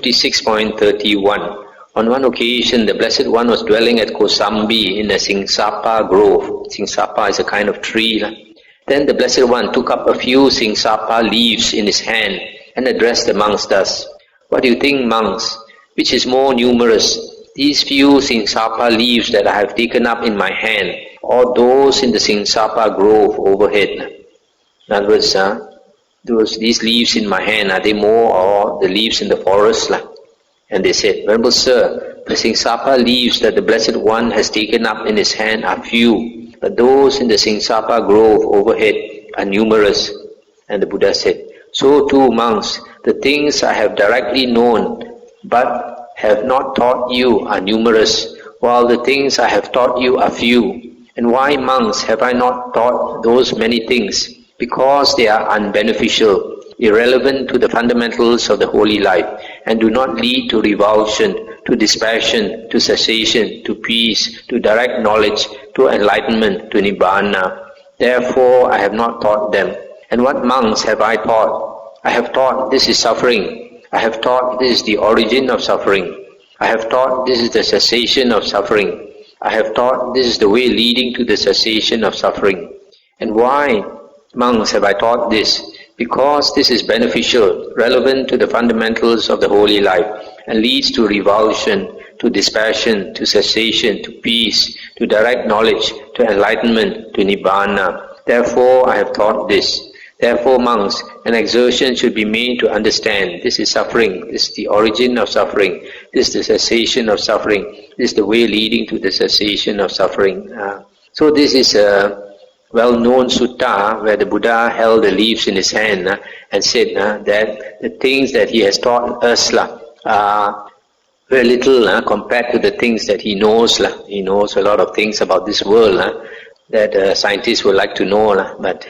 56.31. On one occasion, the Blessed One was dwelling at Kosambi in a Singsapa grove. Singsapa is a kind of tree. Then the Blessed One took up a few Singsapa leaves in his hand and addressed the monks thus. What do you think, monks? Which is more numerous, these few Singsapa leaves that I have taken up in my hand, or those in the Singsapa grove overhead? In other words, these leaves in my hand, are they more or the leaves in the forest? And they said, Venerable Sir, the Singsapa leaves that the Blessed One has taken up in his hand are few, but those in the Singsapa grove overhead are numerous. And the Buddha said, so too, monks, the things I have directly known but have not taught you are numerous, while the things I have taught you are few. And why, monks, have I not taught those many things? Because they are unbeneficial, irrelevant to the fundamentals of the holy life, and do not lead to revulsion, to dispassion, to cessation, to peace, to direct knowledge, to enlightenment, to nibbana. Therefore I have not taught them. And what, monks, have I taught? I have taught this is suffering. I have taught this is the origin of suffering. I have taught this is the cessation of suffering. I have taught this is the way leading to the cessation of suffering. And why, monks, have I taught this? Because this is beneficial, relevant to the fundamentals of the holy life, and leads to revulsion, to dispassion, to cessation, to peace, to direct knowledge, to enlightenment, to nibbana. Therefore I have taught this. Therefore, monks, an exertion should be made to understand this is suffering, this is the origin of suffering, this is the cessation of suffering, this is the way leading to the cessation of suffering. So this is a well-known sutta where the Buddha held the leaves in his hand and said that the things that he has taught us are very little compared to the things that he knows. He knows a lot of things about this world that scientists would like to know, but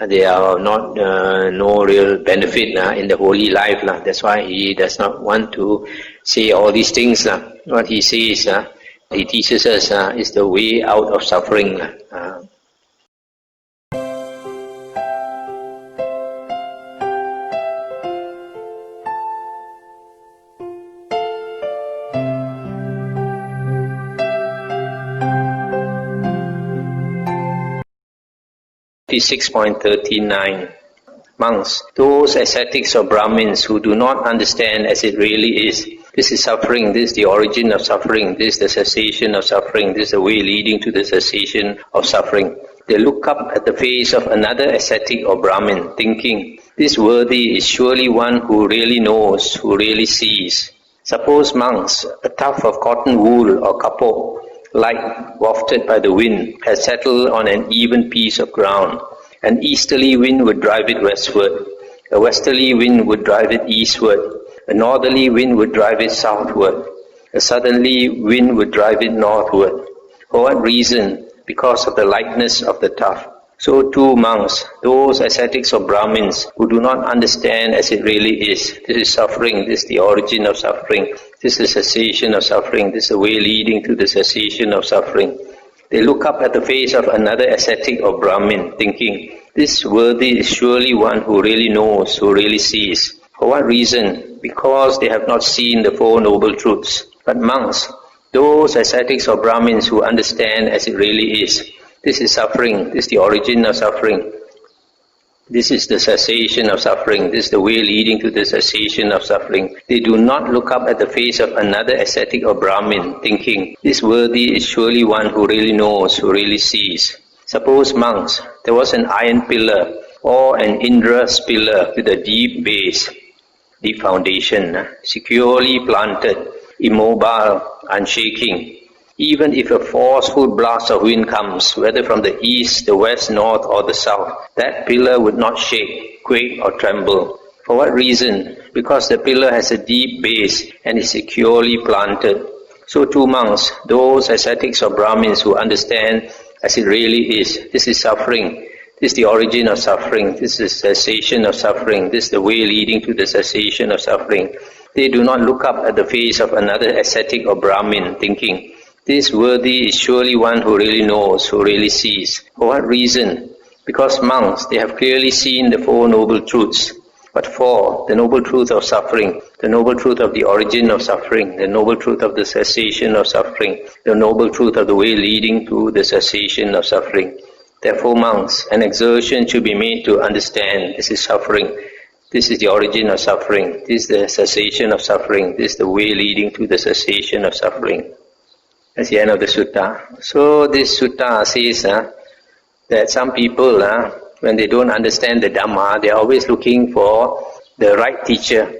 they are not no real benefit in the holy life. That's why he does not want to say all these things. What he says, he teaches us is the way out of suffering. .39. Monks, those ascetics or Brahmins who do not understand as it really is, this is suffering, this is the origin of suffering, this is the cessation of suffering, this is the way leading to the cessation of suffering. They look up at the face of another ascetic or Brahmin, thinking, this worthy is surely one who really knows, who really sees. Suppose, monks, a tuft of cotton wool or kapok, light wafted by the wind, has settled on an even piece of ground. An easterly wind would drive it westward. A westerly wind would drive it eastward. A northerly wind would drive it southward. A southerly wind would drive it northward. For what reason? Because of the lightness of the tuft. So too, monks, those ascetics or Brahmins who do not understand as it really is, this is suffering, this is the origin of suffering, this is the cessation of suffering, this is the way leading to the cessation of suffering. They look up at the face of another ascetic or Brahmin, thinking, this worthy is surely one who really knows, who really sees. For what reason? Because they have not seen the Four Noble Truths. But monks, those ascetics or Brahmins who understand as it really is, this is suffering, this is the origin of suffering, this is the cessation of suffering, this is the way leading to the cessation of suffering. They do not look up at the face of another ascetic or Brahmin, thinking, this worthy is surely one who really knows, who really sees. Suppose, monks, there was an iron pillar or an Indra's pillar with a deep base, deep foundation, securely planted, immobile, unshaking. Even if a forceful blast of wind comes, whether from the east, the west, north, or the south, that pillar would not shake, quake, or tremble. For what reason? Because the pillar has a deep base and is securely planted. So too, monks, those ascetics or Brahmins who understand as it really is, this is suffering, this is the origin of suffering, this is cessation of suffering, this is the way leading to the cessation of suffering. They do not look up at the face of another ascetic or Brahmin, thinking, this worthy is surely one who really knows, who really sees. For what reason? Because, monks, they have clearly seen the Four Noble Truths. But 4, the noble truth of suffering, the noble truth of the origin of suffering, the noble truth of the cessation of suffering, the noble truth of the way leading to the cessation of suffering. Therefore, monks, an exertion should be made to understand this is suffering, this is the origin of suffering, this is the cessation of suffering, this is the way leading to the cessation of suffering. That's the end of the sutta. So this sutta says that some people, when they don't understand the Dhamma, they're always looking for the right teacher.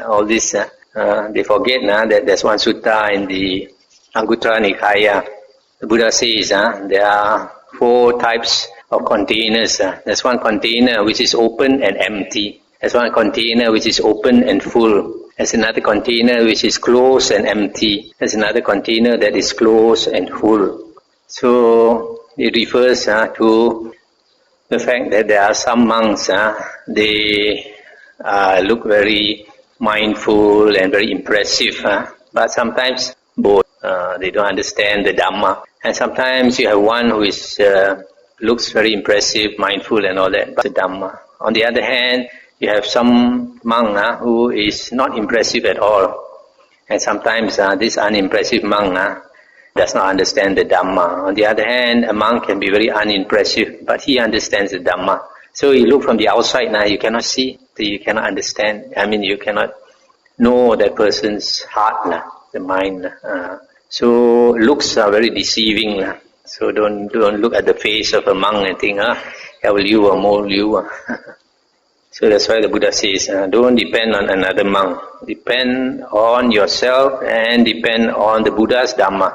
All this, they forget that there's one sutta in the Anguttara Nikaya. The Buddha says there are 4 types of containers. There's one container which is open and empty. There's one container which is open and full. There's another container which is closed and empty. There's another container that is closed and full. So it refers to the fact that there are some monks, they look very mindful and very impressive, but sometimes both, they don't understand the Dhamma. And sometimes you have one who is looks very impressive, mindful and all that, but the Dhamma. On the other hand, you have some monk who is not impressive at all. And sometimes this unimpressive monk does not understand the Dhamma. On the other hand, a monk can be very unimpressive, but he understands the Dhamma. So you look from the outside you cannot see, you cannot understand. You cannot know that person's heart, the mind. So looks are very deceiving. So don't look at the face of a monk and think, will you or mold you. So that's why the Buddha says, don't depend on another monk. Depend on yourself and depend on the Buddha's Dhamma.